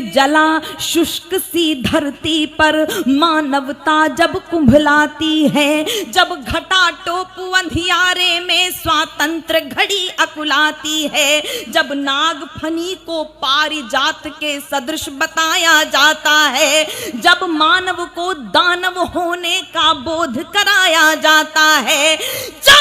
निर्जला शुष्क सी धरती पर मानवता जब कुंभलाती है, जब घटा टोप अंधियारे में स्वातंत्र घड़ी अकुलाती है, जब नाग फनी को पारिजात के सदृश बताया जाता है, जब मानव को दानव होने का बोध कराया जाता है, जब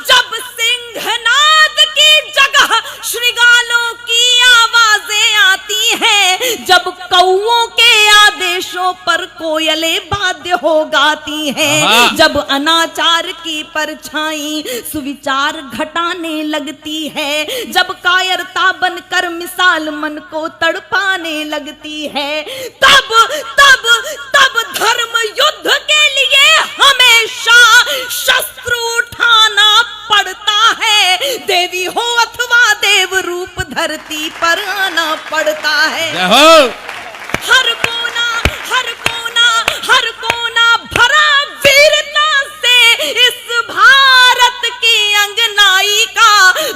जब सिंहनाद की जगह श्रृगालों की आवाजें आती हैं, जब कौओं के आदेशों पर कोयलें बाध्य हो गाती हैं, जब अनाचार की परछाई सुविचार घटाने लगती है, जब कायरता बनकर मिसाल मन को तड़पाने लगती है, तब तब तब धर्म युद्ध के लिए हमेशा शस्त्र उठाना पड़ता है। देवी हो अथवा देव रूप धरती पर आना पड़ता है। हर कोना हर कोना हर कोना भरा वीरता से इस भारत की अंगनाई का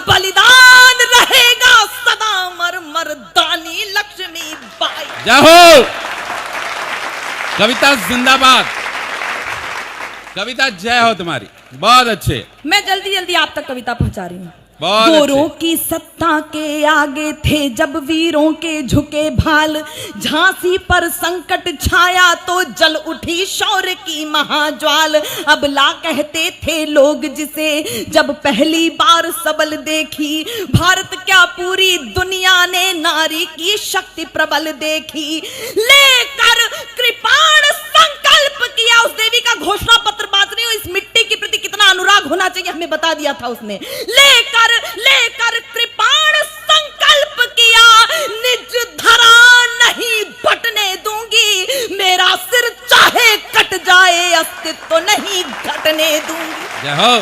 बलिदान रहेगा सदा मर मर्दानी लक्ष्मी बाई। जय हो। कविता जिंदाबाद। कविता जय हो तुम्हारी, बहुत अच्छे। मैं जल्दी जल्दी आप तक कविता पहुंचा रही हूँ। गोरों की सत्ता के आगे थे जब वीरों के झुके भाल, झांसी पर संकट छाया तो जल उठी शौर्य की महाज्वाल। अबला कहते थे लोग जिसे जब पहली बार सबल देखी, भारत क्या पूरी दुनिया ने नारी की शक्ति प्रबल देखी। लेकर कृपाण संकल्प किया, उस देवी का घोषणा पत्र बांटने, इस मिट्टी के प्रति कितना अनुराग होना चाहिए हमें बता दिया था उसने। लेकर कृपाण संकल्प किया, निज धरा नहीं बटने दूंगी, मेरा सिर चाहे कट जाए अस्तित्व नहीं घटने दूंगी। जय हो।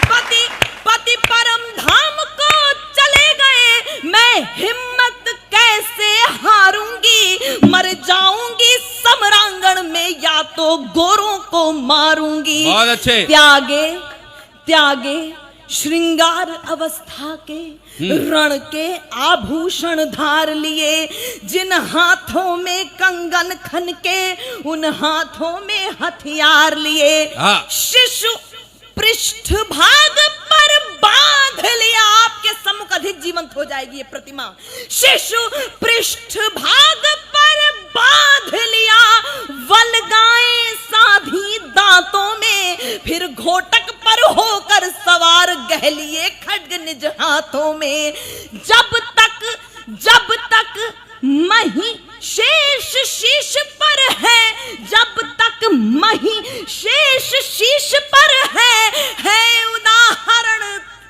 पति पति परम धाम को चले गए, मैं हिम्मत कैसे हारूंगी, मर जाऊंगी समरांगण में या तो गोरों को मारूंगी। बहुत अच्छे। त्यागे श्रृंगार अवस्था के रण के आभूषण धार लिए, जिन हाथों में कंगन खन के उन हाथों में हथियार लिए। शिशु पृष्ठ भाग पर बांध लिया, आपके सम्मुख अधिक जीवंत हो जाएगी ये प्रतिमा। शिशु पृष्ठ भाग पर बांध लिया, वल्गाएं साधी दांतों में, फिर घोटक पर होकर सवार गहलिए खड्ग निज हाथों में। जब तक मही शेष शीश पर है, जब तक मही शेष शीश पर है उदाहरण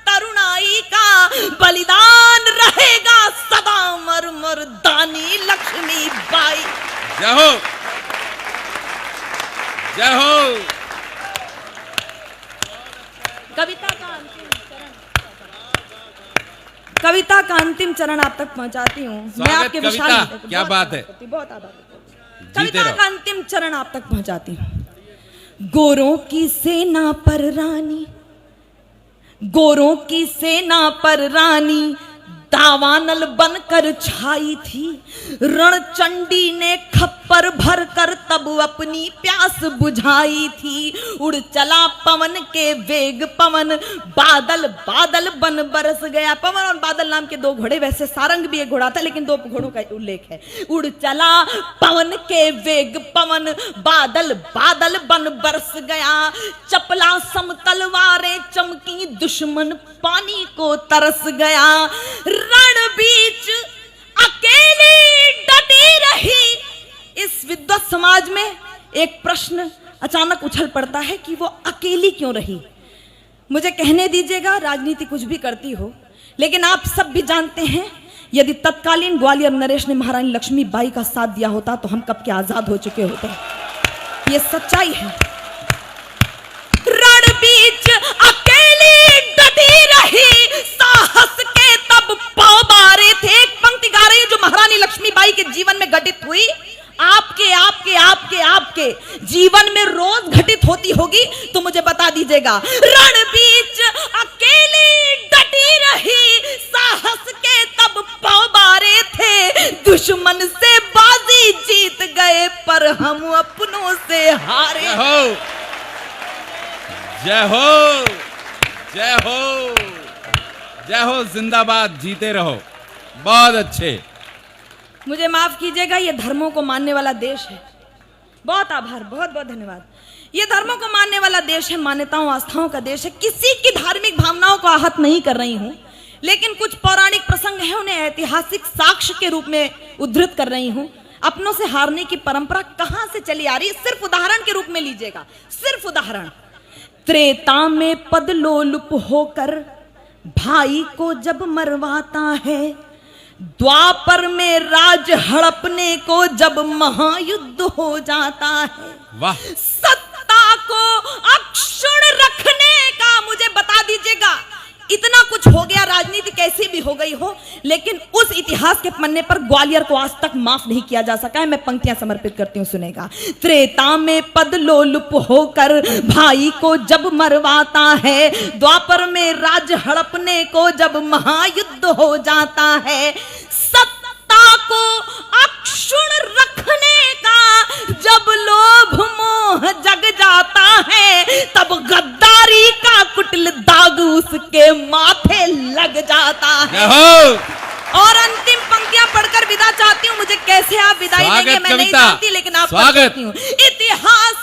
तरुणाई का, बलिदान रहेगा सदा मर मर्दानी लक्ष्मी बाई। जय हो। जय हो। कविता का अंतिम चरण आप तक पहुंचाती हूँ मैं। आपके विशाल क्या बात है, बहुत आभार। कविता का अंतिम चरण आप तक पहुंचाती हूँ। गोरों की सेना पर रानी, गोरों की सेना पर रानी दावानल बनकर छाई थी, रणचंडी ने खप्पर भरकर तब अपनी प्यास बुझाई थी। उड़ चला पवन के वेग पवन, बादल बादल बन बरस गया। पवन और बादल नाम के दो घोड़े, वैसे सारंग भी एक घोड़ा था लेकिन दो घोड़ों का उल्लेख है। उड़ चला पवन के वेग पवन, बादल बादल बन बरस गया। चपला सम तलवारें चमकी, दुश्मन पानी को तरस गया। रण बीच अकेली डटी रही। इस विद्वत समाज में एक प्रश्न अचानक उछल पड़ता है कि वो अकेली क्यों रही। मुझे कहने दीजिएगा, राजनीति कुछ भी करती हो, लेकिन आप सब भी जानते हैं यदि तत्कालीन ग्वालियर नरेश ने महारानी लक्ष्मीबाई का साथ दिया होता तो हम कब के आजाद हो चुके होते। ये सच्चाई है। रण बीच अकेली डटी रही, साहस के तब पांव बारे थे। एक पंक्ति गा रही जो महारानी लक्ष्मीबाई के जीवन में घटित हुई, आपके आपके आपके आपके जीवन में रोज घटित होती होगी तो मुझे बता दीजिएगा। रण बीच अकेली डटी रही, साहस के तब पांव बारे थे, दुश्मन से बाजी जीत गए पर हम अपनों से हारे। जय हो, जय हो, जय हो, जय हो, जिंदाबाद, जीते रहो। बहुत अच्छे। मुझे माफ कीजिएगा, ये धर्मों को मानने वाला देश है। बहुत आभार, बहुत बहुत धन्यवाद। ये धर्मों को मानने वाला देश है, मान्यताओं आस्थाओं का देश है। किसी की धार्मिक भावनाओं को आहत नहीं कर रही हूं, लेकिन कुछ पौराणिक प्रसंग है, उन्हें ऐतिहासिक साक्ष्य के रूप में उद्धृत कर रही हूं। अपनों से हारने की परंपरा कहां से चली आ रही है, सिर्फ उदाहरण के रूप में लीजिएगा, सिर्फ उदाहरण। त्रेता में पदलोलुप होकर भाई को जब मरवाता है, द्वापर में राज हड़पने को जब महायुद्ध हो जाता है, वाह, सत्ता को अक्षुण्ण रखने का, मुझे बता दीजिएगा, इतना कुछ हो गया, राजनीति कैसी भी हो गई हो, लेकिन उस इतिहास के पन्ने पर ग्वालियर को आज तक माफ नहीं किया जा सका है। मैं पंक्तियां समर्पित करती हूं, सुनेगा। त्रेता में पदलोलुप होकर भाई को जब मरवाता है, द्वापर में राज हड़पने को जब महायुद्ध हो जाता है, सत्ता को अक्षुण्ण रखने का जब लोभ मोह जग जाता है, तब गद्दारी का कुटिल दाग उसके माथे लग जाता है। और अंतिम पंक्तियां पढ़कर विदा चाहती हूँ। मुझे कैसे आप विदाई देंगे मैं नहीं जानती, लेकिन आप कहती हूँ। इतिहास